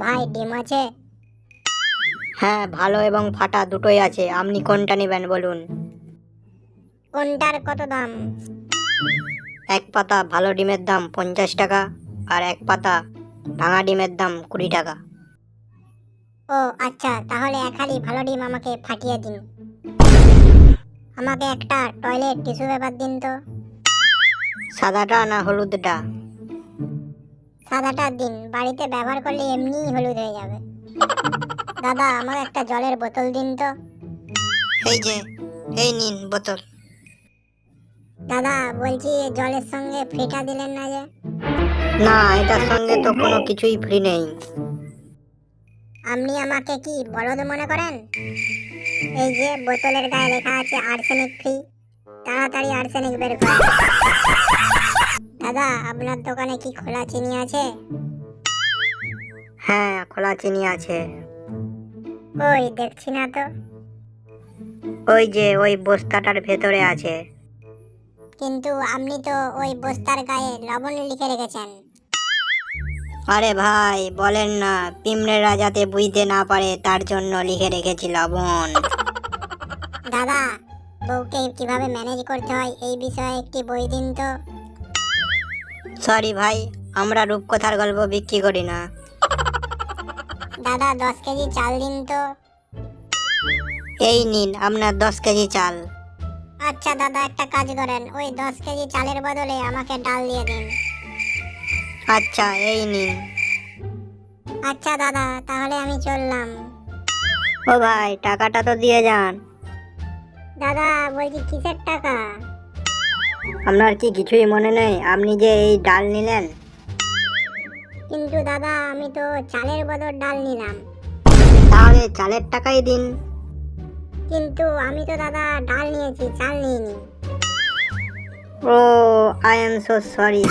ভাই ডিম আছে? হ্যাঁ, ভালো এবং ফাটা দুটোই আছে। আপনি কোনটা নেবেন বলুন? কোনটার কত দাম? এক পাতা ভালো ডিমের দাম 50 টাকা, আর এক পাতা ভাঙা ডিমের দাম 20 টাকা। ও আচ্ছা, তাহলে এক হালি ভালো ডিম আমাকে ফাটিয়ে দিন। আমাকে একটা টয়লেট টিস্যু পেপার দিন তো। সাদাটা না হলুদটা? সাদাটা দিন, বাড়িতে ব্যবহার করলে এমনিই হলুদ হয়ে যাবে। দাদা আমাকে একটা জলের বোতল দিন তো। এই যে, এই নিন বোতল। দাদা বলছি জলের সঙ্গে ফ্রিটা দিলেন না যে? না, এটার সঙ্গে তো কোনো কিছুই ফ্রি নেই। আপনি আমাকে কি বলদ মনে করেন? এই যে বোতলের গায়ে লেখা আছে আর্সেনিক ফ্রি, তাড়াতাড়ি আর্সেনিক বের করেন। দাদা আপনার দোকানে কি খোলা চিনি আছে? হ্যাঁ, খোলা চিনি আছে। কই দেখছি না তো। ওই যে ওই বস্তাটার ভেতরে আছে। কিন্তু আপনি তো ওই বস্তার গায়ে লবণ লিখে রেখেছেন। আরে ভাই বলেন না, পিমড়েরা যাতে বুঝতে না পারে তার জন্য লিখে রেখেছি লবণ। দাদা বউকে কিভাবে ম্যানেজ করতে হয় এই বিষয়ে একটি বই দিন তো। সরি ভাই, আমরা রূপকথার গল্প বিক্রি করি না। দাদা 10 কেজি চাল দিন তো। এই নিন আপনার 10 কেজি চাল। আচ্ছা দাদা একটা কাজ করেন, ওই 10 কেজি চালের বদলে আমাকে ডাল দিয়ে দিন। আচ্ছা এই নিন। আচ্ছা দাদা তাহলে আমি চললাম। ও ভাই, টাকাটা তো দিয়ে যান। দাদা বলছি কিসের টাকা? আপনার কি কিছুই মনে নেই? আপনি যে এই ডাল নিলেন। কিন্তু দাদা আমি তো চালের বদল ডাল নিলাম। তাহলে চালের টাকাই দিন। কিন্তু আমি তো দাদা ডাল নিয়েছি, চাল নিইনি। ও, আই এম সো সরি।